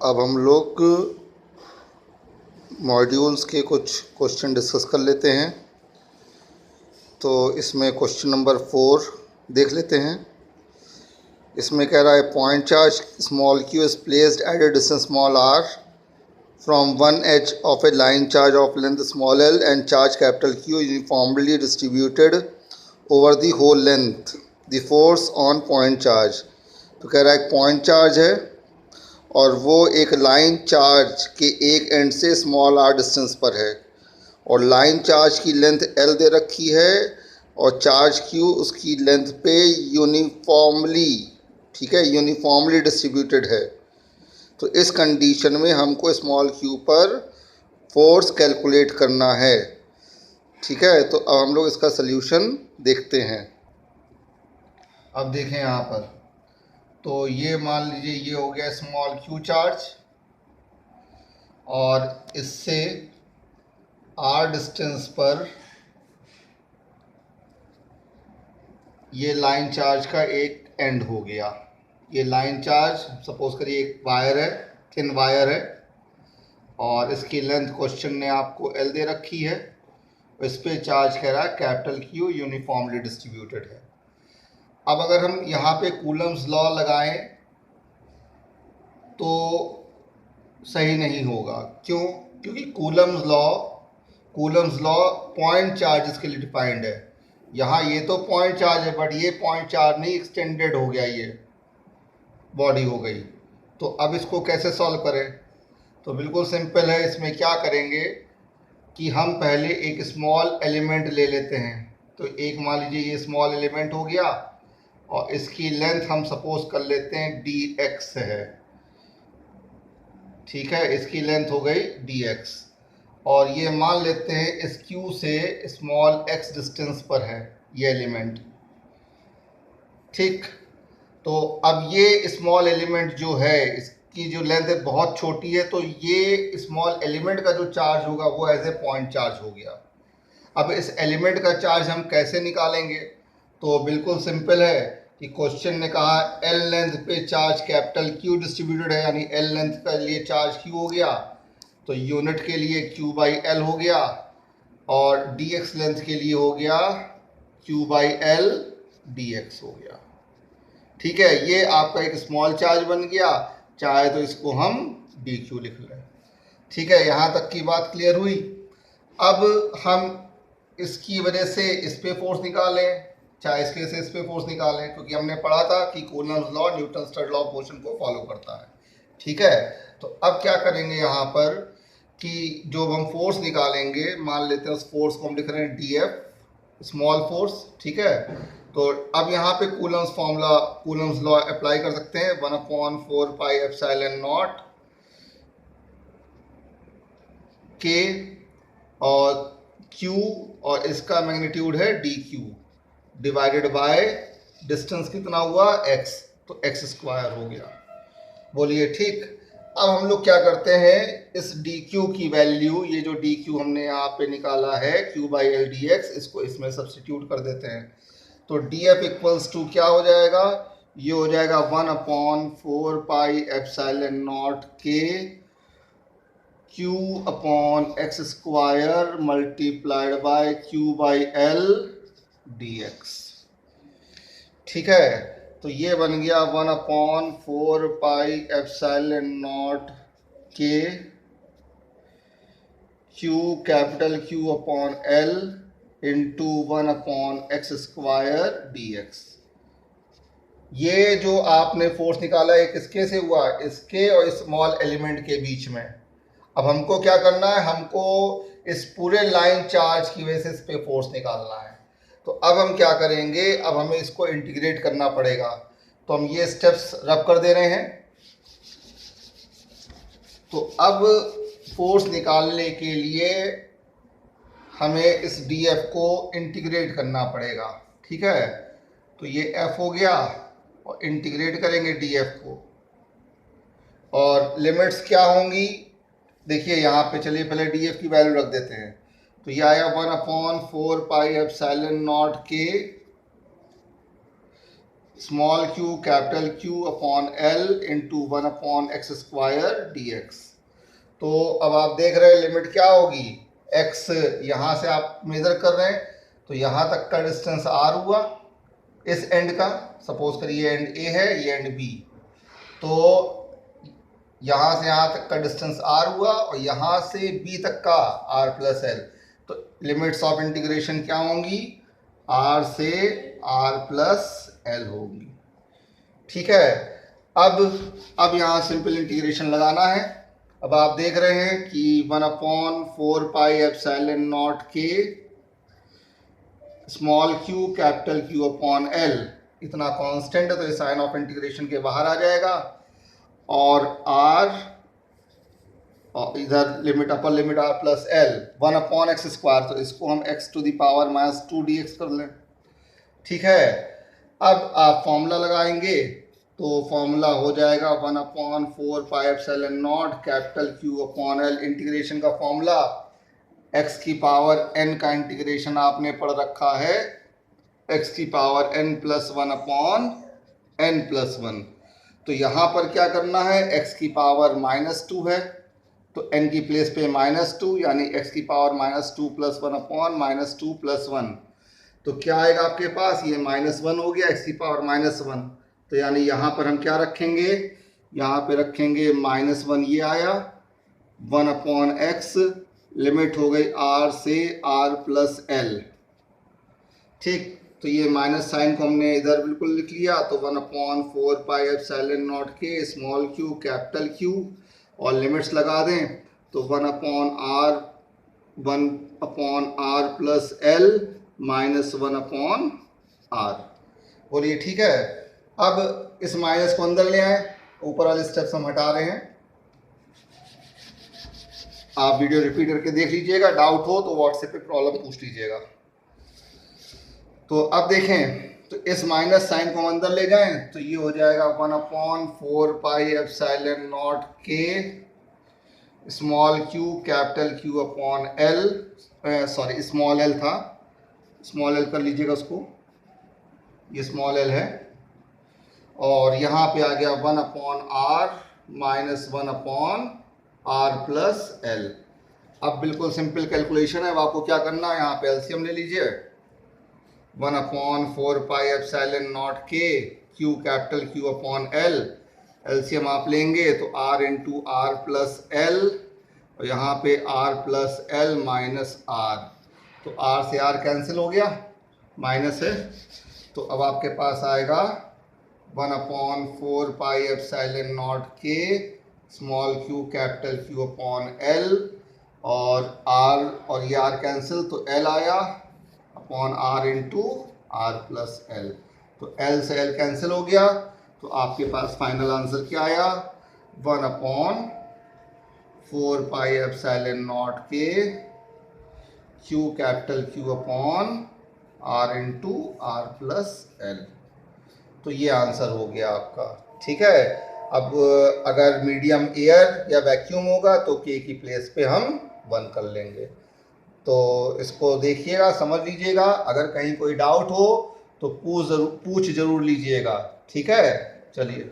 अब हम लोग मॉड्यूल्स के कुछ क्वेश्चन डिस्कस कर लेते हैं। तो इसमें क्वेश्चन नंबर 4 देख लेते हैं। इसमें कह रहा है point charge small q is placed at a distance small r from one edge of a line charge of length small l and charge capital Q uniformly distributed over the whole length. The force on point charge. तो कह रहा है point charge है और वो एक line charge के एक एंड से स्मॉल r डिस्टेंस पर है और लाइन चार्ज की लेंथ l दे रखी है और चार्ज q उसकी लेंथ पे यूनिफॉर्मली, ठीक है, यूनिफॉर्मली डिस्ट्रीब्यूटेड है। तो इस कंडीशन में हमको स्मॉल q पर फोर्स कैलकुलेट करना है, ठीक है। तो अब हम लोग इसका सल्यूशन देखते हैं। अब देखें यहाँ पर, तो ये मान लीजिए ये हो गया स्मॉल q चार्ज और इससे r डिस्टेंस पर ये लाइन चार्ज का एक एंड हो गया। ये लाइन चार्ज सपोज करिए एक वायर है, थिन वायर है और इसकी लेंथ क्वेश्चन ने आपको L दे रखी है। इस पे चार्ज कह रहा है कैपिटल Q यूनिफॉर्मली डिस्ट्रीब्यूटेड है। अब अगर हम यहाँ पे कूलम्स लॉ लगाएं तो सही नहीं होगा। क्यों? क्योंकि कूलम्स लॉ पॉइंट चार्जेस के लिए डिफाइंड है। यहाँ ये तो पॉइंट चार्ज है बट ये पॉइंट चार्ज नहीं, एक्सटेंडेड हो गया, ये बॉडी हो गई। तो अब इसको कैसे सॉल्व करें? तो बिल्कुल सिंपल है। इसमें क्या करेंगे कि हम पहले एक स्मॉल एलिमेंट ले लेते हैं। तो एक मान लीजिए ये स्मॉल एलिमेंट हो गया और इसकी लेंथ हम सपोज कर लेते हैं dx है, ठीक है, इसकी लेंथ हो गई dx और ये मान लेते हैं इस q से स्मॉल x डिस्टेंस पर है ये एलिमेंट, ठीक। तो अब ये स्मॉल एलिमेंट जो है इसकी जो लेंथ है बहुत छोटी है, तो ये स्मॉल एलिमेंट का जो चार्ज होगा वो एज ए पॉइंट चार्ज हो गया। अब इस एलिमेंट का चार्ज हम कैसे निकालेंगे? तो बिल्कुल सिंपल है कि क्वेश्चन ने कहा L लेंथ पे चार्ज कैपिटल Q डिस्ट्रीब्यूटेड है, यानी L लेंथ के लिए चार्ज Q हो गया, तो यूनिट के लिए Q बाई L हो गया और dx लेंथ के लिए हो गया Q बाई L dx हो गया, ठीक है। ये आपका एक स्मॉल चार्ज बन गया, चाहे तो इसको हम dq लिख लें, ठीक है। यहाँ तक की बात क्लियर हुई। अब हम इसकी वजह से इस पे फोर्स निकालें, चाहे इसके वजह से इस पे फोर्स निकालें, क्योंकि हमने पढ़ा था कि Coulomb's law Newton's third law of motion को फॉलो करता है, ठीक है। तो अब क्या करेंगे यहाँ पर कि जो हम फोर्स निकालेंगे, मान लेते हैं उस फोर्स को हम लिख रहे हैं df, स्मॉल फोर्स, ठीक है। तो अब यहाँ पे कूलम्स लॉ अप्लाई कर सकते हैं, 1/4 पाई एप्सिलॉन नॉट के और q और इसका मैग्नीट्यूड है dq डिवाइडेड बाय डिस्टेंस कितना हुआ x, तो x स्क्वायर हो गया। बोलिए ठीक। अब हम लोग क्या करते हैं, इस dq की वैल्यू, ये जो dq हमने यहाँ पे निकाला है q बाई एल dx, इसको इसमें सब्स्टिट्यूट कर देते हैं। तो df इक्वल्स टू क्या हो जाएगा? ये हो जाएगा 1/4 पाई एप्सिलॉन नॉट के q upon x square multiplied by q by L dx, ठीक है। तो ये बन गया 1/4 पाई एप्सिलॉन नॉट के q capital Q upon L into 1/x square dx। ये जो आपने फोर्स निकाला है किसके से हुआ? इसके और स्मॉल एलिमेंट के बीच में। अब हमको क्या करना है, हमको इस पूरे लाइन चार्ज की वजह से इस पे फोर्स निकालना है। तो अब हम क्या करेंगे, अब हमें इसको इंटीग्रेट करना पड़ेगा। तो हम ये स्टेप्स रब कर दे रहे हैं। तो अब फोर्स निकालने के लिए हमें इस df को इंटीग्रेट करना पड़ेगा, ठीक है। तो ये f हो गया और इंटीग्रेट करेंगे df को, और लिमिट्स क्या होंगी देखिए यहाँ पे। चलिए पहले df की वैल्यू रख देते हैं। तो ये आया 1/4 पाई एप्सिलॉन नॉट के small Q capital Q upon L into 1/x² dx। तो अब आप देख रहे हैं लिमिट क्या होगी, x यहाँ से आप मेजर कर रहे हैं तो यहाँ तक का डिस्टेंस r हुआ इस एंड का, सपोज करिए एंड a है ये एंड b, तो यहाँ से यहाँ तक का डिस्टेंस r हुआ और यहाँ से b तक का r प्लस एल। तो लिमिट्स ऑफ इंटीग्रेशन क्या होंगी, r से r प्लस एल होगी। ठीक है, अब यहाँ सिंपल इंटीग्रेशन लगाना है। अब आप देख रहे हैं कि 1/4πε0 के small Q capital Q upon L इतना कांस्टेंट है, तो ये साइन ऑफ इंटीग्रेशन के बाहर आ जाएगा और r इधर limit upper limit r plus L 1/x², तो इसको हम x⁻² dx कर लें। ठीक है, अब आप फॉर्मूला लगाएंगे तो फॉर्मूला हो जाएगा 1/4πε0 capital Q upon L. Integration का फॉर्मूला x की पावर n का इंटीग्रेशन आपने पढ़ रखा है, x की पावर n + 1/n+1। तो यहाँ पर क्या करना है, x की पावर -2 है तो n की प्लेस पे -2 यानी x की पावर -2 + 1/-2 + 1। तो क्या आएगा आपके पास, ये -1 हो गया, x की पावर -1। तो यानी यहाँ पर हम क्या रखेंगे, यहाँ पे रखेंगे -1, ये आया 1/x, लिमिट हो गई r से r प्लस एल। ठीक, तो ये माइनस साइन को हमने इधर बिल्कुल लिख लिया, तो 1/4πε0 के स्मॉल क्यू कैपिटल क्यू और लिमिट्स लगा दें तो 1/r प्लस एल -1/r। बोलिए ठीक है। अब इस माइनस को अंदर ले आए, ऊपर वाले स्टेप्स हम हटा रहे हैं। आप वीडियो रिपीट करके देख लीजिएगा, डाउट हो तो व्हाट्सएप पे प्रॉब्लम पूछ लीजिएगा। तो अब देखें, तो इस माइनस साइन को हम अंदर ले जाएं तो ये हो जाएगा 1/4πε0 के small Q capital Q upon L, sorry small L था, स्मॉल एल कर लीजिएगा उसको, ये स्मॉल एल है, और यहाँ पे आ गया 1/r -1/r प्लस एल। अब बिल्कुल सिंपल कैलकुलेशन है, अब आपको क्या करना है, यहाँ पे एलसीएम ले लीजिए। 1/4πε0 के Q capital Q upon L, LCM आप लेंगे तो r into R plus L, और यहाँ पे r plus L minus r, तो r से r कैंसिल हो गया, माइनस है, तो अब आपके पास आएगा 1/4πε0 के small Q capital Q upon L, और r और ये r कैंसिल तो l आया upon r into R plus L, तो l से l कैंसिल हो गया, तो आपके पास फाइनल आंसर क्या आया, 1/4πε0 के Q capital Q upon r into R plus L. तो ये आंसर हो गया आपका। ठीक है, अब अगर मीडियम एयर या वैक्यूम होगा तो के की प्लेस पे हम 1 कर लेंगे। तो इसको देखिएगा, समझ लीजिएगा, अगर कहीं कोई डाउट हो तो पूछ जरूर लीजिएगा। ठीक है, चलिए।